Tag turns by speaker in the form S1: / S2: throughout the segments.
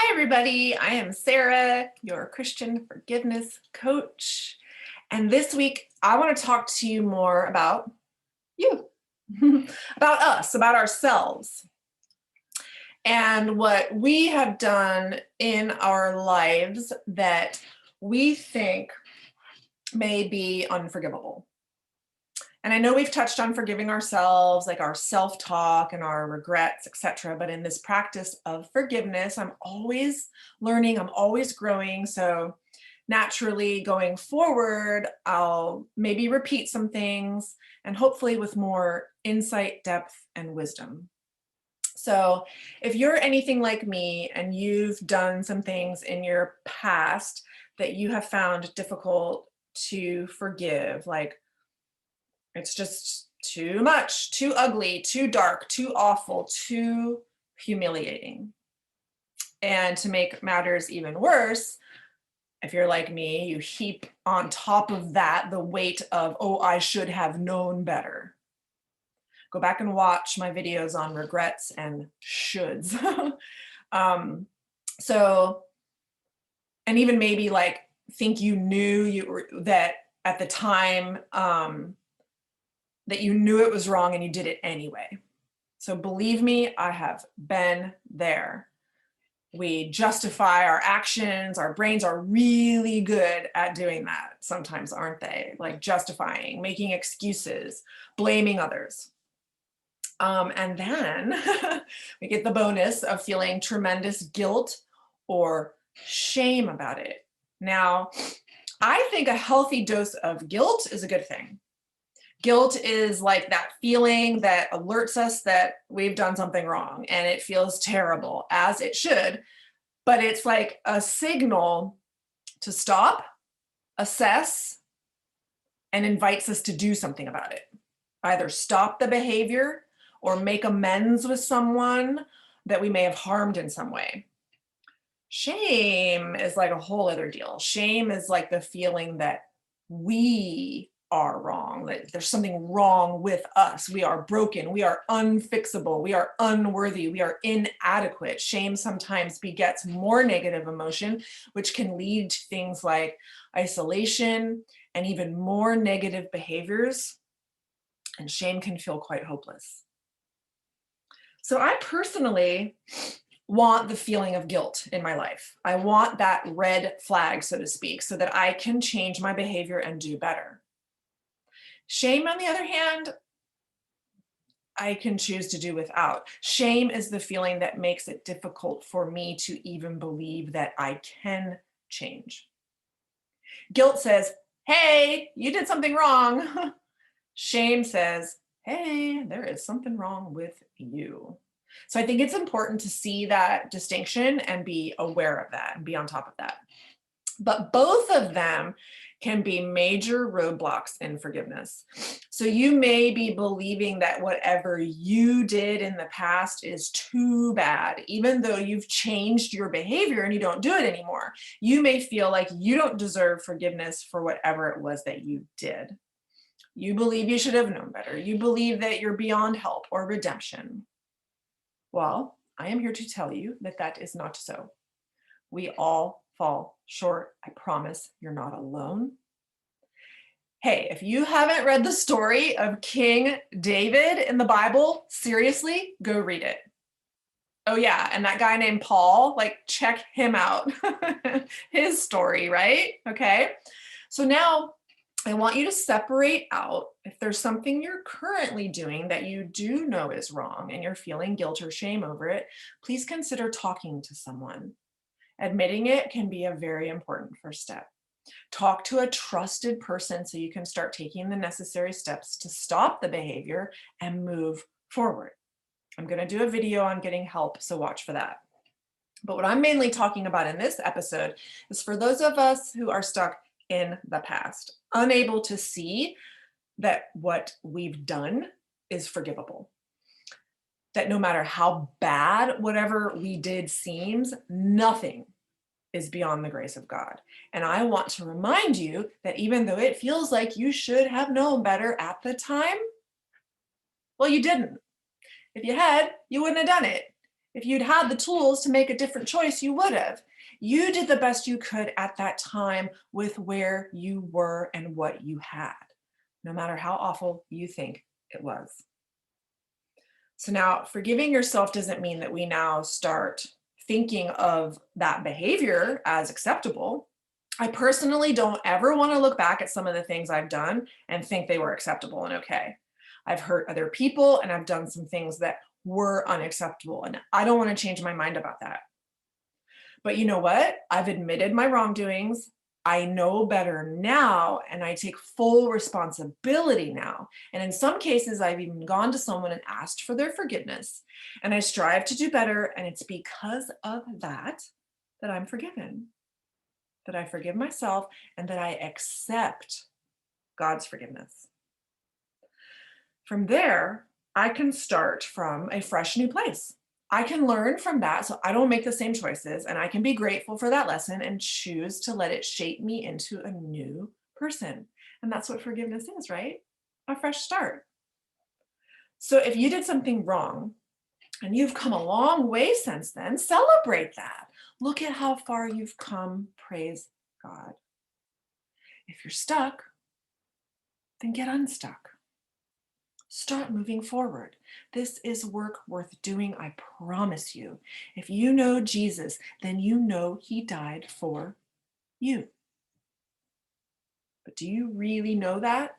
S1: Hi, everybody. I am Sarah, your Christian forgiveness coach. And this week, I want to talk to you more about you, about us, about ourselves, and what we have done in our lives that we think may be unforgivable. And I know we've touched on forgiving ourselves, like our self-talk and our regrets, etc. But in this practice of forgiveness, I'm always learning, I'm always growing. So naturally going forward, I'll maybe repeat some things and hopefully with more insight, depth, and wisdom. So if you're anything like me and you've done some things in your past that you have found difficult to forgive, like it's just too much, too ugly, too dark, too awful, too humiliating. And to make matters even worse, if you're like me, you heap on top of that the weight of, oh, I should have known better. Go back and watch my videos on regrets and shoulds. um, so, and even maybe like think you knew that at the time, that you knew it was wrong and you did it anyway. So believe me, I have been there. We justify our actions. Our brains are really good at doing that sometimes, aren't they? Like justifying, making excuses, blaming others. And then we get the bonus of feeling tremendous guilt or shame about it. Now, I think a healthy dose of guilt is a good thing. Guilt is like that feeling that alerts us that we've done something wrong and it feels terrible, as it should, but it's like a signal to stop, assess, and invites us to do something about it. Either stop the behavior or make amends with someone that we may have harmed in some way. Shame is like a whole other deal. Shame is like the feeling that we are wrong, that there's something wrong with us. We are broken. We are unfixable. We are unworthy. We are inadequate. Shame sometimes begets more negative emotion, which can lead to things like isolation and even more negative behaviors. And shame can feel quite hopeless. So I personally want the feeling of guilt in my life. I want that red flag, so to speak, so that I can change my behavior and do better. Shame, on the other hand, I can choose to do without. Shame is the feeling that makes it difficult for me to even believe that I can change. Guilt says, hey, you did something wrong. Shame says, hey, there is something wrong with you. So I think it's important to see that distinction and be aware of that and be on top of that. But both of them can be major roadblocks in forgiveness. So you may be believing that whatever you did in the past is too bad, even though you've changed your behavior and you don't do it anymore. You may feel like you don't deserve forgiveness for whatever it was that you did. You believe you should have known better. You believe that you're beyond help or redemption. Well, I am here to tell you that that is not so. We all fall short. I promise you're not alone. Hey, if you haven't read the story of King David in the Bible, seriously, go read it. Oh yeah, and that guy named Paul, like check him out. His story, right? Okay. So now I want you to separate out if there's something you're currently doing that you do know is wrong and you're feeling guilt or shame over it, please consider talking to someone. Admitting it can be a very important first step. Talk to a trusted person so you can start taking the necessary steps to stop the behavior and move forward. I'm going to do a video on getting help, so watch for that. But what I'm mainly talking about in this episode is for those of us who are stuck in the past, unable to see that what we've done is forgivable. That no matter how bad whatever we did seems, nothing is beyond the grace of God. And I want to remind you that even though it feels like you should have known better at the time, well, you didn't. If you had, you wouldn't have done it. If you'd had the tools to make a different choice, you would have. You did the best you could at that time with where you were and what you had, no matter how awful you think it was. So now forgiving yourself doesn't mean that we now start thinking of that behavior as acceptable. I personally don't ever want to look back at some of the things I've done and think they were acceptable and okay. I've hurt other people and I've done some things that were unacceptable, and I don't want to change my mind about that. But you know what? I've admitted my wrongdoings. I know better now, and I take full responsibility now. And in some cases, I've even gone to someone and asked for their forgiveness. And I strive to do better. And it's because of that that I'm forgiven, that I forgive myself, and that I accept God's forgiveness. From there, I can start from a fresh new place. I can learn from that so I don't make the same choices, and I can be grateful for that lesson and choose to let it shape me into a new person. And that's what forgiveness is, right? A fresh start. So if you did something wrong and you've come a long way since then, celebrate that. Look at how far you've come. Praise God. If you're stuck, then get unstuck. Start moving forward. This is work worth doing, I promise you. If you know Jesus, then you know he died for you. But do you really know that?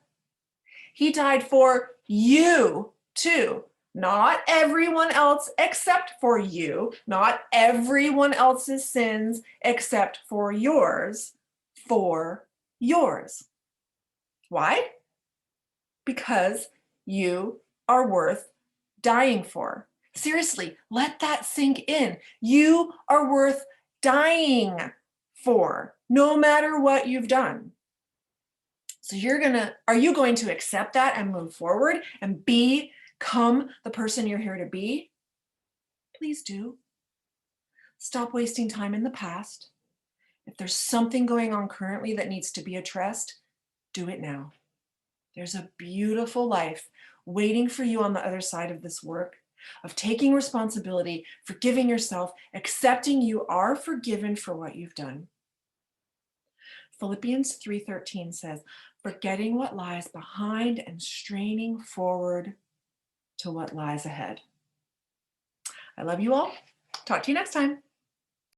S1: He died for you too. Not everyone else except for you. Not everyone else's sins except for yours. For yours. Why? Because you are worth dying for. Seriously, let that sink in. You are worth dying for, no matter what you've done. So are you going to accept that and move forward and become the person you're here to be? Please do. Stop wasting time in the past. If there's something going on currently that needs to be addressed, do it now. There's a beautiful life waiting for you on the other side of this work, of taking responsibility, forgiving yourself, accepting you are forgiven for what you've done. Philippians 3:13 says, forgetting what lies behind and straining forward to what lies ahead. I love you all. Talk to you next time.